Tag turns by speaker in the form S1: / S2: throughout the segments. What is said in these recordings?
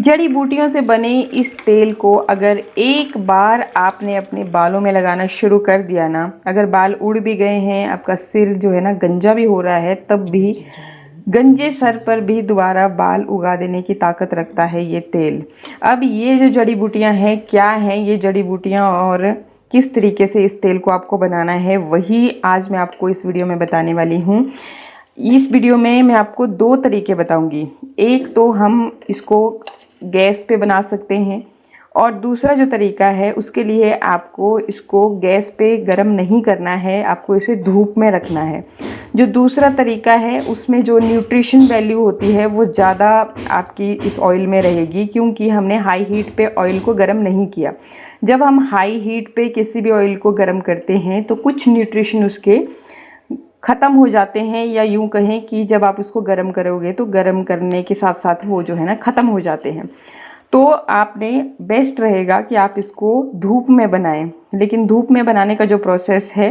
S1: जड़ी बूटियों से बने इस तेल को अगर एक बार आपने अपने बालों में लगाना शुरू कर दिया ना, अगर बाल उड़ भी गए हैं, आपका सिर जो है ना गंजा भी हो रहा है, तब भी गंजे सर पर भी दोबारा बाल उगा देने की ताकत रखता है ये तेल। अब ये जो जड़ी बूटियां हैं, क्या हैं ये जड़ी बूटियां और किस तरीके से इस तेल को आपको बनाना है, वही आज मैं आपको इस वीडियो में बताने वाली हूँ। इस वीडियो में मैं आपको दो तरीके बताऊंगी। एक तो हम इसको गैस पे बना सकते हैं और दूसरा जो तरीका है उसके लिए आपको इसको गैस पे गरम नहीं करना है, आपको इसे धूप में रखना है। जो दूसरा तरीका है उसमें जो न्यूट्रिशन वैल्यू होती है वो ज़्यादा आपकी इस ऑयल में रहेगी, क्योंकि हमने हाई हीट पे ऑयल को गरम नहीं किया। जब हम हाई हीट पे किसी भी ऑयल को गरम करते हैं तो कुछ न्यूट्रिशन उसके ख़त्म हो जाते हैं, या यूँ कहें कि जब आप उसको गर्म करोगे तो गर्म करने के साथ साथ वो जो है ना ख़त्म हो जाते हैं। तो आपने बेस्ट रहेगा कि आप इसको धूप में बनाएं, लेकिन धूप में बनाने का जो प्रोसेस है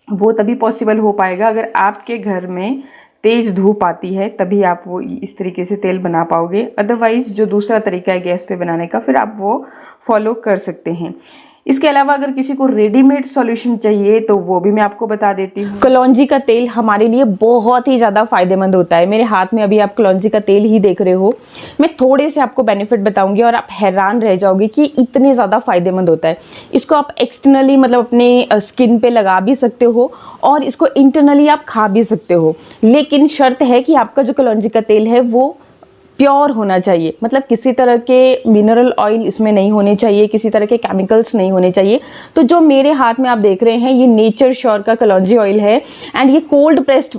S1: वो तभी पॉसिबल हो पाएगा अगर आपके घर में तेज़ धूप आती है, तभी आप वो इस तरीके से तेल बना पाओगे। अदरवाइज़ जो दूसरा तरीका है गैस पे बनाने का, फिर आप वो फॉलो कर सकते हैं। इसके अलावा अगर किसी को रेडीमेड सॉल्यूशन चाहिए तो वो भी मैं आपको बता देती हूँ। कलौंजी का तेल हमारे लिए बहुत ही ज़्यादा फायदेमंद होता है। मेरे हाथ में अभी आप कलौंजी का तेल ही देख रहे हो। मैं थोड़े से आपको बेनिफिट बताऊंगी और आप हैरान रह जाओगे कि इतने ज़्यादा फायदेमंद होता है। इसको आप एक्सटर्नली मतलब अपने स्किन पे लगा भी सकते हो और इसको इंटरनली आप खा भी सकते हो, लेकिन शर्त है कि आपका जो कलौंजी का तेल है वो प्योर होना चाहिए। मतलब किसी तरह के मिनरल ऑयल इसमें नहीं होने चाहिए, किसी तरह के केमिकल्स नहीं होने चाहिए। तो जो मेरे हाथ में आप देख रहे हैं ये नेचर श्योर का कलौंजी ऑयल है एंड ये कोल्ड प्रेस्ड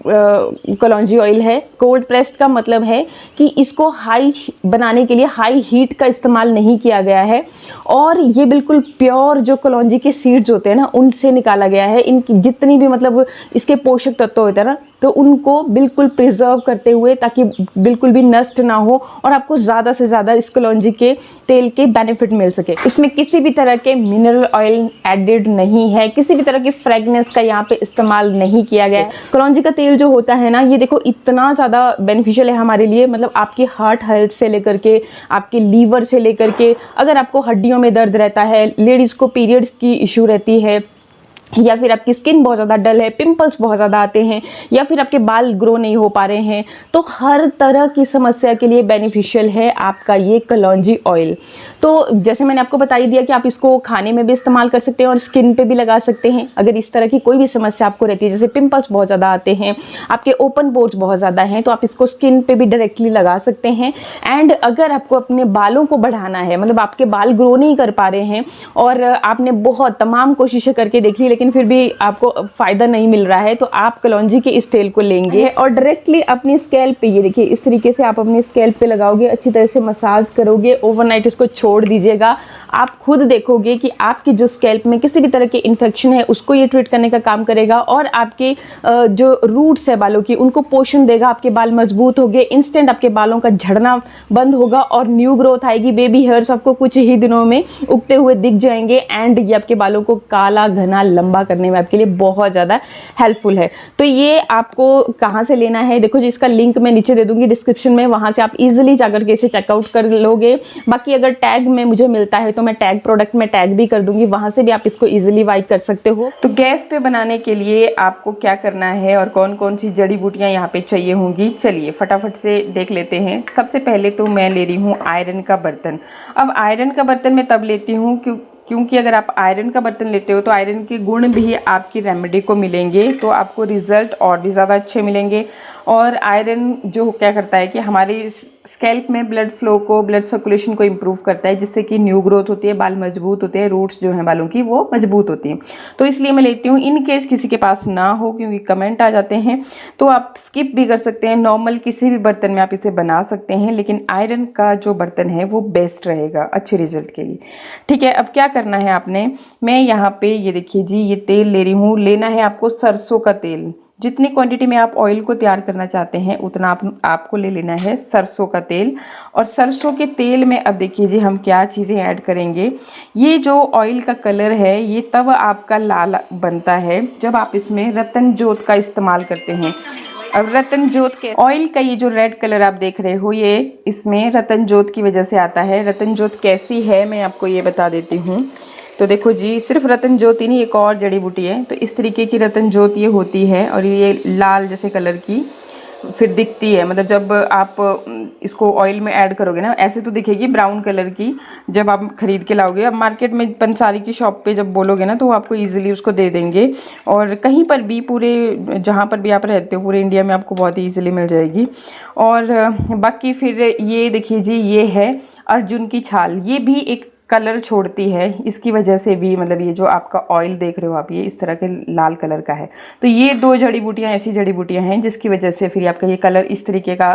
S1: कलौंजी ऑयल है। कोल्ड प्रेस्ड का मतलब है कि इसको हाई बनाने के लिए हाई हीट का इस्तेमाल नहीं किया गया है और ये बिल्कुल प्योर जो कलौंजी के सीड्स होते हैं ना उनसे निकाला गया है। इनकी जितनी भी मतलब इसके पोषक तत्व होते हैं ना, तो उनको बिल्कुल प्रिजर्व करते हुए, ताकि बिल्कुल भी नष्ट ना हो और आपको ज़्यादा से ज़्यादा इस कलौंजी के तेल के बेनिफिट मिल सके। इसमें किसी भी तरह के मिनरल ऑयल एडेड नहीं है, किसी भी तरह की फ्रेगनेंस का यहाँ पे इस्तेमाल नहीं किया गया है। कलौंजी का तेल जो होता है ना, ये देखो इतना ज़्यादा बेनिफिशियल है हमारे लिए। मतलब आपकी हार्ट हेल्थ से लेकर के आपके लीवर से लेकर के, अगर आपको हड्डियों में दर्द रहता है, लेडीज़ को पीरियड्स की इशू रहती है, या फिर आपकी स्किन बहुत ज़्यादा डल है, पिंपल्स बहुत ज़्यादा आते हैं, या फिर आपके बाल ग्रो नहीं हो पा रहे हैं, तो हर तरह की समस्या के लिए बेनिफिशियल है आपका ये कलौंजी ऑयल। तो जैसे मैंने आपको बता ही दिया कि आप इसको खाने में भी इस्तेमाल कर सकते हैं और स्किन पे भी लगा सकते हैं। अगर इस तरह की कोई भी समस्या आपको रहती है, जैसे पिंपल्स बहुत ज़्यादा आते हैं, आपके ओपन पोर्स बहुत ज़्यादा हैं, तो आप इसको स्किन पे भी डायरेक्टली लगा सकते हैं। एंड अगर आपको अपने बालों को बढ़ाना है, मतलब आपके बाल ग्रो नहीं कर पा रहे हैं और आपने बहुत तमाम कोशिशें करके देख ली लेकिन फिर भी आपको फ़ायदा नहीं मिल रहा है, तो आप कलौंजी के इस तेल को लेंगे और डायरेक्टली अपनी स्कैल्प पे, ये देखिए इस तरीके से आप अपनी स्कैल्प पे लगाओगे, अच्छी तरह से मसाज करोगे, ओवरनाइट इसको छोड़ दीजिएगा। आप खुद देखोगे कि आपकी जो स्कैल्प में किसी भी तरह के इन्फेक्शन है उसको ये ट्रीट करने का काम करेगा और आपके जो रूट्स है बालों की उनको पोषण देगा। आपके बाल मजबूत होंगे, इंस्टेंट आपके बालों का झड़ना बंद होगा और न्यू ग्रोथ आएगी। बेबी हेयर्स आपको कुछ ही दिनों में उगते हुए दिख जाएंगे एंड ये आपके बालों को काला घना लंबा करने में आपके लिए बहुत ज़्यादा हेल्पफुल है। तो ये आपको कहाँ से लेना है, देखो जी इसका लिंक मैं नीचे दे दूंगी डिस्क्रिप्शन में, वहाँ से आप इजीली जाकर के इसे चेकआउट कर लोगे। बाकी अगर टैग में मुझे मिलता है तो मैं टैग प्रोडक्ट में टैग भी कर दूंगी, वहाँ से भी आप इसको इजीली बाई कर सकते हो। तो गैस पे बनाने के लिए आपको क्या करना है और कौन कौन सी जड़ी बूटियाँ यहाँ पे चाहिए होंगी, चलिए फटाफट से देख लेते हैं। सबसे पहले तो मैं ले रही हूँ आयरन का बर्तन। अब आयरन का बर्तन मैं तब लेती हूँ क्योंकि अगर आप आयरन का बर्तन लेते हो तो आयरन के गुण भी आपकी रेमेडी को मिलेंगे, तो आपको रिजल्ट और भी ज़्यादा अच्छे मिलेंगे। और आयरन जो क्या करता है कि हमारी स्कैल्प में ब्लड फ्लो को, ब्लड सर्कुलेशन को इम्प्रूव करता है, जिससे कि न्यू ग्रोथ होती है, बाल मजबूत होते हैं, रूट्स जो हैं बालों की वो मजबूत होती हैं। तो इसलिए मैं लेती हूँ। इन केस किसी के पास ना हो, क्योंकि कमेंट आ जाते हैं, तो आप स्किप भी कर सकते हैं। नॉर्मल किसी भी बर्तन में आप इसे बना सकते हैं, लेकिन आयरन का जो बर्तन है वो बेस्ट रहेगा अच्छे रिजल्ट के लिए। ठीक है, अब क्या करना है आपने, मैं यहाँ पे ये देखिए जी ये तेल ले रही हूँ। लेना है आपको सरसों का तेल। जितनी क्वांटिटी में आप ऑयल को तैयार करना चाहते हैं उतना आपको ले लेना है सरसों का तेल। और सरसों के तेल में अब देखिए जी हम क्या चीज़ें ऐड करेंगे। ये जो ऑयल का कलर है ये तब आपका लाल बनता है जब आप इसमें रतन जोत का इस्तेमाल करते हैं। अब रतन जोत के ऑयल का ये जो रेड कलर आप देख रहे हो, ये इसमें रतन जोत की वजह से आता है। रतन जोत कैसी है मैं आपको ये बता देती हूँ। तो देखो जी, सिर्फ रतन जोत ही नहीं, एक और जड़ी बूटी है। तो इस तरीके की रतन जोत ये होती है और ये लाल जैसे कलर की फिर दिखती है। मतलब जब आप इसको ऑयल में ऐड करोगे ना, ऐसे तो दिखेगी ब्राउन कलर की जब आप खरीद के लाओगे। अब मार्केट में पंसारी की शॉप पे जब बोलोगे ना तो वो आपको इजीली उसको दे देंगे, और कहीं पर भी पूरे जहाँ पर भी आप रहते हो पूरे इंडिया में आपको बहुत ही ईजिली मिल जाएगी। और बाकी फिर ये देखिए जी, ये है अर्जुन की छाल। ये भी एक कलर छोड़ती है, इसकी वजह से भी मतलब ये जो आपका ऑयल देख रहे हो आप, ये इस तरह के लाल कलर का है। तो ये दो जड़ी बूटियाँ ऐसी जड़ी बूटियाँ हैं जिसकी वजह से फिर आपका ये कलर इस तरीके का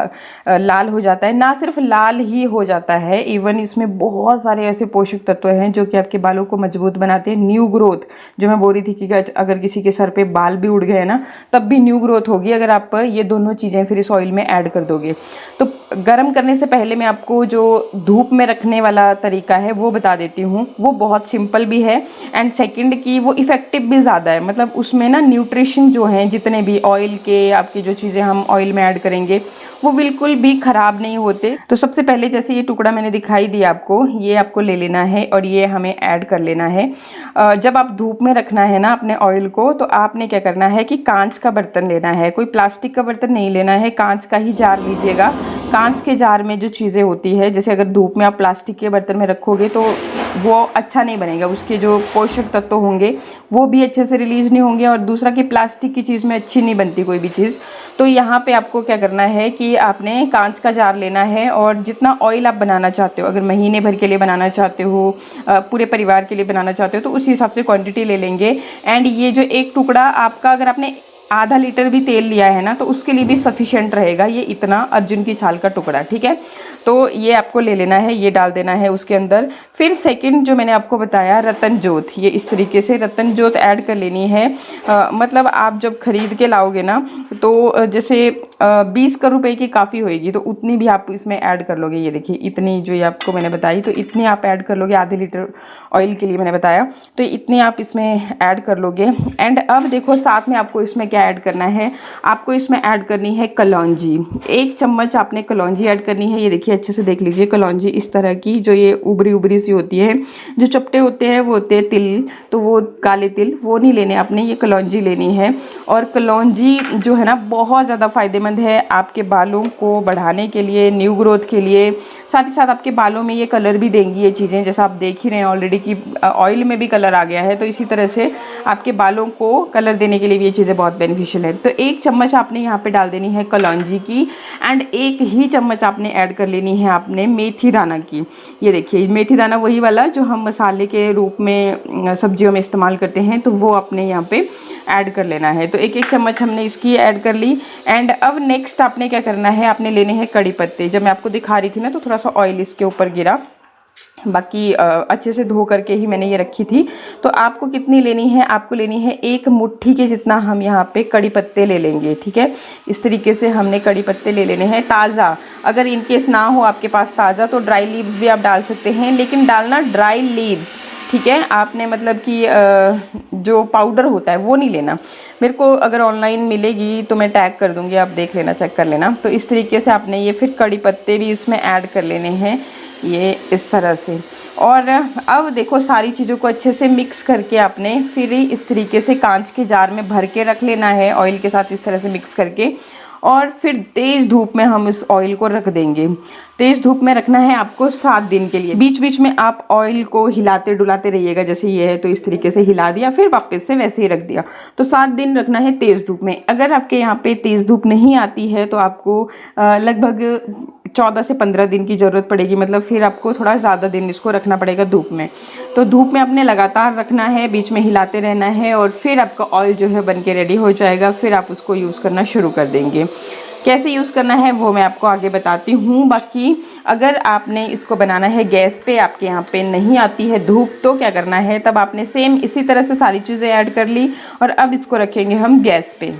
S1: लाल हो जाता है। ना सिर्फ लाल ही हो जाता है, इवन इसमें बहुत सारे ऐसे पोषक तत्व हैं जो कि आपके बालों को मजबूत बनाते हैं। न्यू ग्रोथ, जो मैं बोल रही थी कि अगर किसी के सर पे बाल भी उड़ गए ना तब भी न्यू ग्रोथ होगी अगर आप ये दोनों चीज़ें फिर इस ऑयल में ऐड कर दोगे। तो गर्म करने से पहले मैं आपको जो धूप में रखने वाला तरीका है वो बता देती हूँ। वो बहुत सिंपल भी है एंड सेकंड की वो इफ़ेक्टिव भी ज़्यादा है। मतलब उसमें ना न्यूट्रिशन जो हैं जितने भी ऑयल के आपकी जो चीज़ें हम ऑयल में ऐड करेंगे वो बिल्कुल भी ख़राब नहीं होते। तो सबसे पहले जैसे ये टुकड़ा मैंने दिखाई दिया आपको, ये आपको ले लेना है और ये हमें ऐड कर लेना है। जब आप धूप में रखना है ना अपने ऑयल को, तो आपने क्या करना है कि कांच का बर्तन लेना है, कोई प्लास्टिक का बर्तन नहीं लेना है, कांच का ही जार लीजिएगा। कांच के जार में जो चीज़ें होती है, जैसे अगर धूप में आप प्लास्टिक के बर्तन में रखोगे तो वो अच्छा नहीं बनेगा, उसके जो पोषक तत्व होंगे वो भी अच्छे से रिलीज नहीं होंगे, और दूसरा कि प्लास्टिक की चीज़ में अच्छी नहीं बनती कोई भी चीज़। तो यहाँ पे आपको क्या करना है कि आपने कांच का जार लेना है, और जितना ऑयल आप बनाना चाहते हो, अगर महीने भर के लिए बनाना चाहते हो, पूरे परिवार के लिए बनाना चाहते हो, तो उस हिसाब से क्वांटिटी ले लेंगे। एंड ये जो एक टुकड़ा आपका, अगर आपने आधा लीटर भी तेल लिया है ना तो उसके लिए भी सफिशेंट रहेगा ये इतना अर्जुन की छाल का टुकड़ा, ठीक है। तो ये आपको ले लेना है, ये डाल देना है उसके अंदर। फिर सेकंड जो मैंने आपको बताया रतन जोत, ये इस तरीके से रतन जोत ऐड कर लेनी है। मतलब आप जब खरीद के लाओगे ना तो जैसे 20 रुपए की काफ़ी होएगी तो उतनी भी आप इसमें ऐड कर लोगे। ये देखिए इतनी जो ये आपको मैंने बताई, तो इतनी आप ऐड कर लोगे, आधे लीटर ऑयल के लिए मैंने बताया, तो इतनी आप इसमें ऐड कर लोगे। एंड अब देखो साथ में आपको इसमें क्या ऐड करना है, आपको इसमें ऐड करनी है कलौंजी। 1 चम्मच आपने कलौंजी ऐड करनी है। ये देखिए अच्छे से देख लीजिए, कलौंजी इस तरह की जो ये उबरी उबरी सी होती है, जो चपटे होते हैं वो होते हैं तिल, तो वो काले तिल वो नहीं लेने आपने, ये कलौंजी लेनी है। और कलौंजी जो है ना बहुत ज़्यादा फ़ायदेमंद है आपके बालों को बढ़ाने के लिए, न्यू ग्रोथ के लिए, साथ ही साथ आपके बालों में ये कलर भी देंगी ये चीज़ें, जैसा आप देख ही रहे हैं ऑलरेडी कि ऑयल में भी कलर आ गया है। तो इसी तरह से आपके बालों को कलर देने के लिए भी ये चीज़ें बहुत बेनिफिशियल है। तो 1 चम्मच आपने यहाँ पे डाल देनी है कलौंजी की, एंड 1 ही चम्मच आपने ऐड कर लेनी है आपने मेथी दाना की। ये देखिए मेथी दाना वही वाला जो हम मसाले के रूप में सब्जियों में इस्तेमाल करते हैं, तो वो आपने यहाँ पे ऐड कर लेना है। तो 1-1 चम्मच हमने इसकी ऐड कर ली। एंड अब नेक्स्ट आपने क्या करना है, आपने लेने हैं कड़ी पत्ते। जब मैं आपको दिखा रही थी ना तो थोड़ा सा ऑयल इसके ऊपर गिरा, बाकी अच्छे से धो करके ही मैंने ये रखी थी। तो आपको कितनी लेनी है, आपको लेनी है 1 मुट्ठी के जितना हम यहाँ पे कड़ी पत्ते ले लेंगे, ठीक है। इस तरीके से हमने कड़ी पत्ते ले लेने हैं ताज़ा। अगर इनकेस ना हो आपके पास ताज़ा तो ड्राई लीव्स भी आप डाल सकते हैं, लेकिन डालना ड्राई लीव्स, ठीक है। आपने मतलब कि जो पाउडर होता है वो नहीं लेना। मेरे को अगर ऑनलाइन मिलेगी तो मैं टैग कर दूँगी, आप देख लेना, चेक कर लेना। तो इस तरीके से आपने ये फिर कड़ी पत्ते भी इसमें ऐड कर लेने हैं, ये इस तरह से। और अब देखो सारी चीज़ों को अच्छे से मिक्स करके आपने फिर इस तरीके से कांच के जार में भर के रख लेना है ऑयल के साथ, इस तरह से मिक्स करके। और फिर तेज़ धूप में हम इस ऑयल को रख देंगे। तेज़ धूप में रखना है आपको 7 दिन के लिए। बीच बीच में आप ऑयल को हिलाते डुलाते रहिएगा, जैसे ये है तो इस तरीके से हिला दिया, फिर वापस से वैसे ही रख दिया। तो 7 दिन रखना है तेज़ धूप में। अगर आपके यहाँ पे तेज़ धूप नहीं आती है तो आपको लगभग 14 से 15 दिन की ज़रूरत पड़ेगी, मतलब फिर आपको थोड़ा ज़्यादा दिन इसको रखना पड़ेगा धूप में। तो धूप में आपने लगातार रखना है, बीच में हिलाते रहना है, और फिर आपका ऑयल जो है बन के रेडी हो जाएगा। फिर आप उसको यूज़ करना शुरू कर देंगे। कैसे यूज़ करना है वो मैं आपको आगे बताती हूँ। बाकी अगर आपने इसको बनाना है गैस पे, आपके यहाँ पे नहीं आती है धूप, तो क्या करना है, तब आपने सेम इसी तरह से सारी चीज़ें ऐड कर ली और अब इसको रखेंगे हम गैस पे।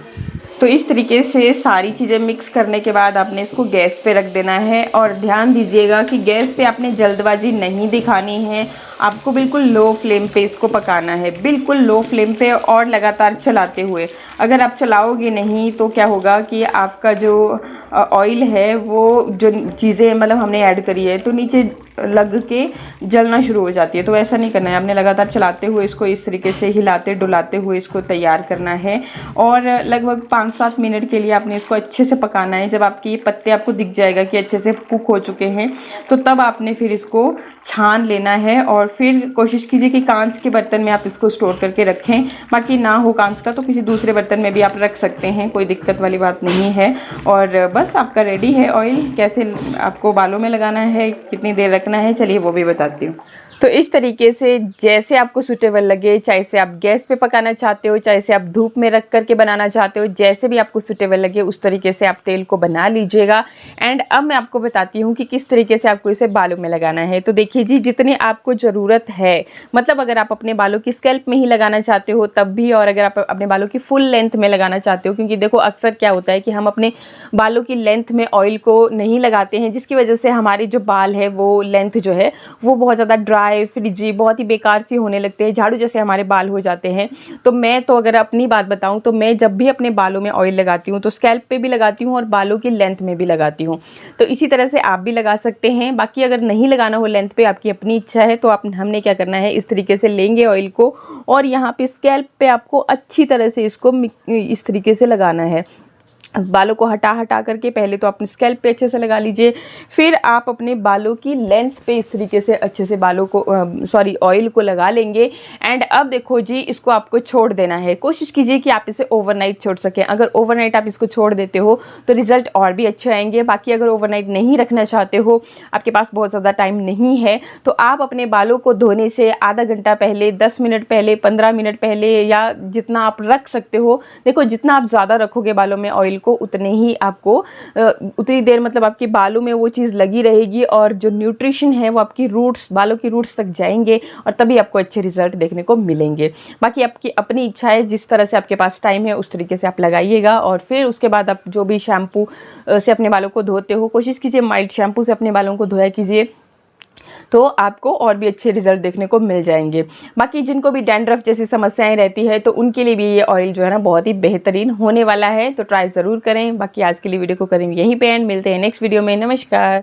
S1: तो इस तरीके से सारी चीज़ें मिक्स करने के बाद आपने इसको गैस पे रख देना है। और ध्यान दीजिएगा कि गैस पे आपने जल्दबाजी नहीं दिखानी है, आपको बिल्कुल लो फ्लेम पे इसको पकाना है, बिल्कुल लो फ्लेम पे और लगातार चलाते हुए। अगर आप चलाओगे नहीं तो क्या होगा कि आपका जो ऑयल है वो जो चीज़ें मतलब हमने ऐड करी है तो नीचे लग के जलना शुरू हो जाती है। तो ऐसा नहीं करना है, आपने लगातार चलाते हुए इसको इस तरीके से हिलाते डुलाते हुए इसको तैयार करना है और लगभग 5-7 मिनट के लिए आपने इसको अच्छे से पकाना है। जब आपके ये पत्ते आपको दिख जाएगा कि अच्छे से कुक हो चुके हैं तो तब आपने फिर इसको छान लेना है और फिर कोशिश कीजिए कि कांच के बर्तन में आप इसको स्टोर करके रखें। बाकी ना हो कांच का तो किसी दूसरे बर्तन में भी आप रख सकते हैं, कोई दिक्कत वाली बात नहीं है। और बस आपका रेडी है ऑयल। कैसे आपको बालों में लगाना है, कितनी देर रखना है, चलिए वो भी बताती हूँ। तो इस तरीके से जैसे आपको सूटेबल लगे, चाहे से आप गैस पे पकाना चाहते हो, चाहे से आप धूप में रख करके बनाना चाहते हो, जैसे भी आपको सूटेबल लगे उस तरीके से आप तेल को बना लीजिएगा। एंड अब मैं आपको बताती हूँ कि किस तरीके से आपको इसे बालों में लगाना है। तो देखिए जी, जितनी आपको ज़रूरत है, मतलब अगर आप अपने बालों की स्कैल्प में ही लगाना चाहते हो तब भी, और अगर आप अपने बालों की फुल लेंथ में लगाना चाहते हो, क्योंकि देखो अक्सर क्या होता है कि हम अपने बालों की लेंथ में ऑयल को नहीं लगाते हैं, जिसकी वजह से हमारे जो बाल है वो लेंथ जो है वो बहुत ज़्यादा ड्राई फ्रिजी बहुत ही बेकार सी होने लगते हैं, झाड़ू जैसे हमारे बाल हो जाते हैं। तो मैं तो अगर अपनी बात बताऊं तो मैं जब भी अपने बालों में ऑयल लगाती हूं तो स्कैल्प पे भी लगाती हूं और बालों की लेंथ में भी लगाती हूं। तो इसी तरह से आप भी लगा सकते हैं। बाकी अगर नहीं लगाना हो लेंथ पे, आपकी अपनी इच्छा है, तो आप हमने क्या करना है, इस तरीके से लेंगे ऑयल को और यहाँ पे स्कैल्प पे आपको अच्छी तरह से इसको इस तरीके से लगाना है। बालों को हटा हटा करके पहले तो अपने स्कैल्प पे अच्छे से लगा लीजिए, फिर आप अपने बालों की लेंथ पे इस तरीके से अच्छे से बालों को ऑयल को लगा लेंगे। एंड अब देखो जी, इसको आपको छोड़ देना है। कोशिश कीजिए कि आप इसे ओवरनाइट छोड़ सकें। अगर ओवरनाइट आप इसको छोड़ देते हो तो रिजल्ट और भी अच्छे आएंगे। बाकी अगर ओवरनाइट नहीं रखना चाहते हो, आपके पास बहुत ज़्यादा टाइम नहीं है, तो आप अपने बालों को धोने से आधा घंटा पहले, 10 मिनट पहले, 15 मिनट पहले, या जितना आप रख सकते हो। देखो जितना आप ज़्यादा रखोगे बालों में ऑयल को उतने ही आपको उतनी देर मतलब आपके बालों में वो चीज़ लगी रहेगी और जो न्यूट्रिशन है वो आपकी रूट्स, बालों की रूट्स तक जाएंगे और तभी आपको अच्छे रिजल्ट देखने को मिलेंगे। बाकी आपकी अपनी इच्छा है, जिस तरह से आपके पास टाइम है उस तरीके से आप लगाइएगा। और फिर उसके बाद आप जो भी शैम्पू से अपने बालों को धोते हो, कोशिश कीजिए माइल्ड शैम्पू से अपने बालों को धोया कीजिए, तो आपको और भी अच्छे रिजल्ट देखने को मिल जाएंगे। बाकी जिनको भी डैंड्रफ जैसी समस्याएं रहती है तो उनके लिए भी ये ऑयल जो है ना बहुत ही बेहतरीन होने वाला है, तो ट्राई ज़रूर करें। बाकी आज के लिए वीडियो को करेंगे यहीं पे एंड, मिलते हैं नेक्स्ट वीडियो में। नमस्कार।